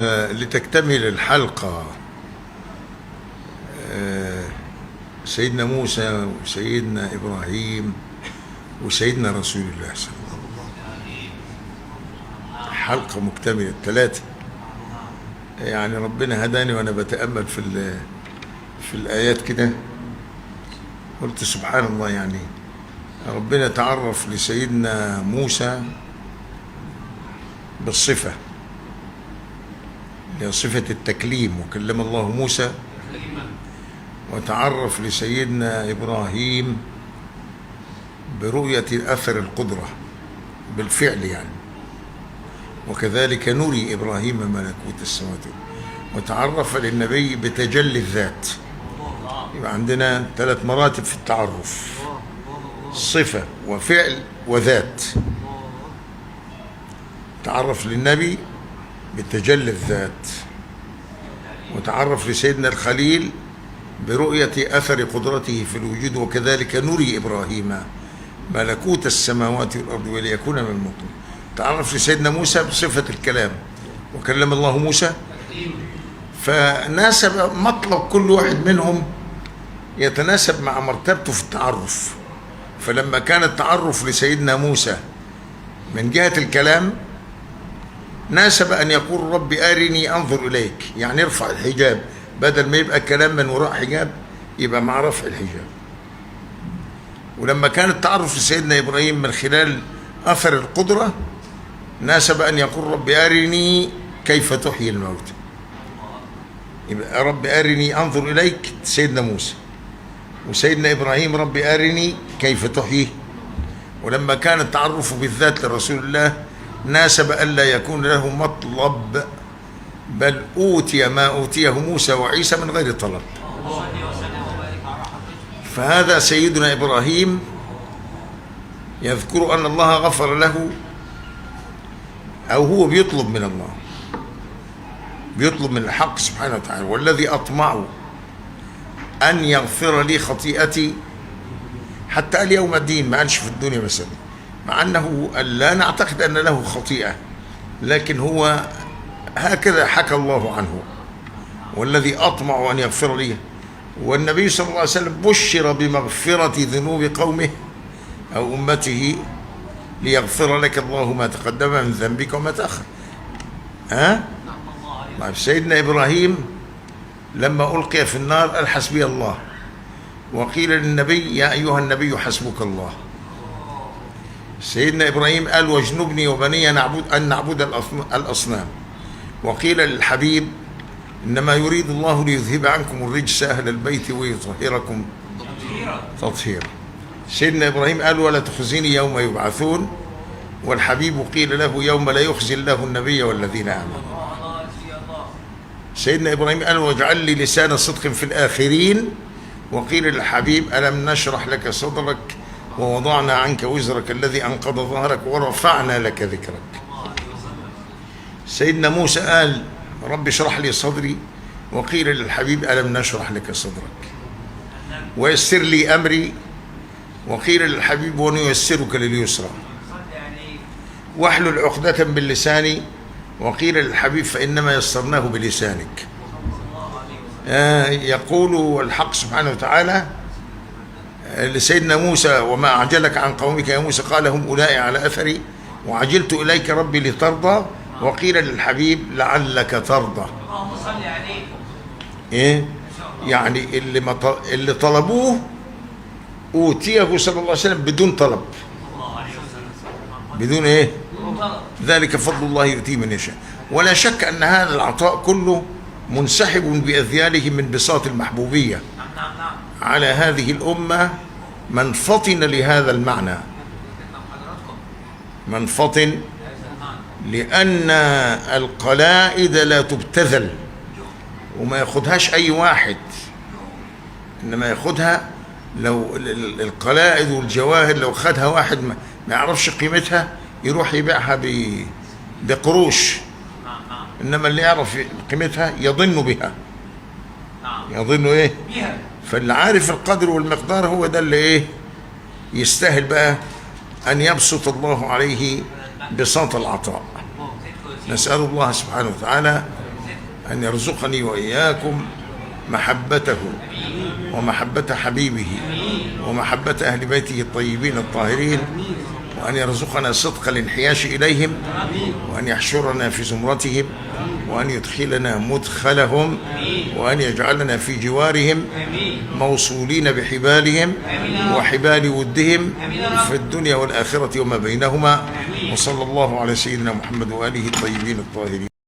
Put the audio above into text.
لتكتمل الحلقة، سيدنا موسى وسيدنا إبراهيم وسيدنا رسول الله صلى الله عليه وسلم. حلقة مكتملة ثلاثة. يعني ربنا هداني وأنا بتأمل في الآيات كده، قلت سبحان الله. يعني ربنا تعرف لسيدنا موسى بالصفة، هي صفة التكليم، وكلم الله موسى، وتعرف لسيدنا إبراهيم برؤية أثر القدرة بالفعل يعني، وكذلك نري إبراهيم ملكوت السماوات، وتعرف للنبي بتجلي الذات. يبقى عندنا 3 مراتب في التعرف: صفة وفعل وذات. تعرف للنبي بتجلي الذات، وتعرف لسيدنا الخليل برؤية أثر قدرته في الوجود، وكذلك نري إبراهيم ملكوت السماوات والأرض وليكون من الموقنين. تعرف لسيدنا موسى بصفة الكلام، وكلم الله موسى، فناسب مطلب كل واحد منهم يتناسب مع مرتبته في التعرف. فلما كان التعرف لسيدنا موسى من جهة الكلام، ناسب أن يقول رب أرني أنظر إليك، يعني ارفع الحجاب، بدل ما يبقى كلام من وراء حجاب يبقى مع رفع الحجاب. ولما كان التعرف لسيدنا إبراهيم من خلال أثر القدرة، ناسب أن يقول رب أرني كيف تحيي الموتى. يبقى رب أرني أنظر إليك سيدنا موسى، وسيدنا إبراهيم رب أرني كيف تحيي. ولما كان التعرف بالذات لرسول الله، ناسب ألا يكون له مطلب، بل أوتي ما أوتيه موسى وعيسى من غير طلب. فهذا سيدنا إبراهيم يذكر أن الله غفر له، أو هو بيطلب من الله، بيطلب من الحق سبحانه وتعالى: والذي أطمع أن يغفر لي خطيئتي حتى اليوم الدين. ما قالش في الدنيا مثلا، مع أنه لا نعتقد أن له خطيئة، لكن هو هكذا حكى الله عنه: والذي أطمع أن يغفر لي. والنبي صلى الله عليه وسلم بشر بمغفرة ذنوب قومه أو أمته ليغفر لك الله ما تقدم من ذنبك وما تأخر. سيدنا إبراهيم لما ألقي في النار قال حسبي الله، وقيل للنبي يا أيها النبي حسبك الله. سيدنا إبراهيم قال واجنبني وبني أن نعبد الأصنام. وقيل للحبيب إنما يريد الله ليذهب عنكم الرجس أهل البيت ويطهركم تطهيرا. سيدنا إبراهيم قال ولا تخزيني يوم يبعثون. والحبيب قيل له يوم لا يخزي الله النبي والذين آمنوا. سيدنا إبراهيم قال واجعل لي لسان صدق في الآخرين. وقيل للحبيب ألم نشرح لك صدرك ووضعنا عنك وزرك الذي أنقض ظهرك ورفعنا لك ذكرك. سيدنا موسى قال رب اشرح لي صدري. وقيل للحبيب ألم نشرح لك صدرك ويسر لي أمري. وقيل للحبيب ونيسرك لليسرى واحلل عقدة من لساني. وقيل للحبيب فإنما يسرناه بلسانك. يقول الحق سبحانه وتعالى لسيدنا موسى وما أعجلك عن قومك يا موسى قال هم أولئك على أثري وعجلت إليك ربي لترضى. وقيل للحبيب لعلك ترضى. يعني اللي طلبوه أوتيه صلى الله عليه وسلم بدون طلب، بدون ذلك فضل الله يؤتيه من يشاء. ولا شك أن هذا العطاء كله منسحب بأذياله من بساط المحبوبية على هذه الأمة. من فطن لهذا المعنى، من فطن، لأن القلائد لا تبتذل وما ياخدهاش أي واحد، إنما ياخدها لو القلائد والجواهر لو خدها واحد ما يعرفش قيمتها يروح يبيعها بقروش، إنما اللي يعرف قيمتها يظن بها، يظن فاللي عارف القدر والمقدار هو ده اللي يستاهل بقى أن يبسط الله عليه بساط العطاء. نسأل الله سبحانه وتعالى أن يرزقني وإياكم محبته ومحبة حبيبه ومحبة أهل بيته الطيبين الطاهرين، وأن يرزقنا صدق الانحياش إليهم، وأن يحشرنا في زمرتهم، وأن يدخلنا مدخلهم، وأن يجعلنا في جوارهم موصولين بحبالهم وحبال ودهم في الدنيا والآخرة وما بينهما. وصلى الله على سيدنا محمد وآله الطيبين الطاهرين.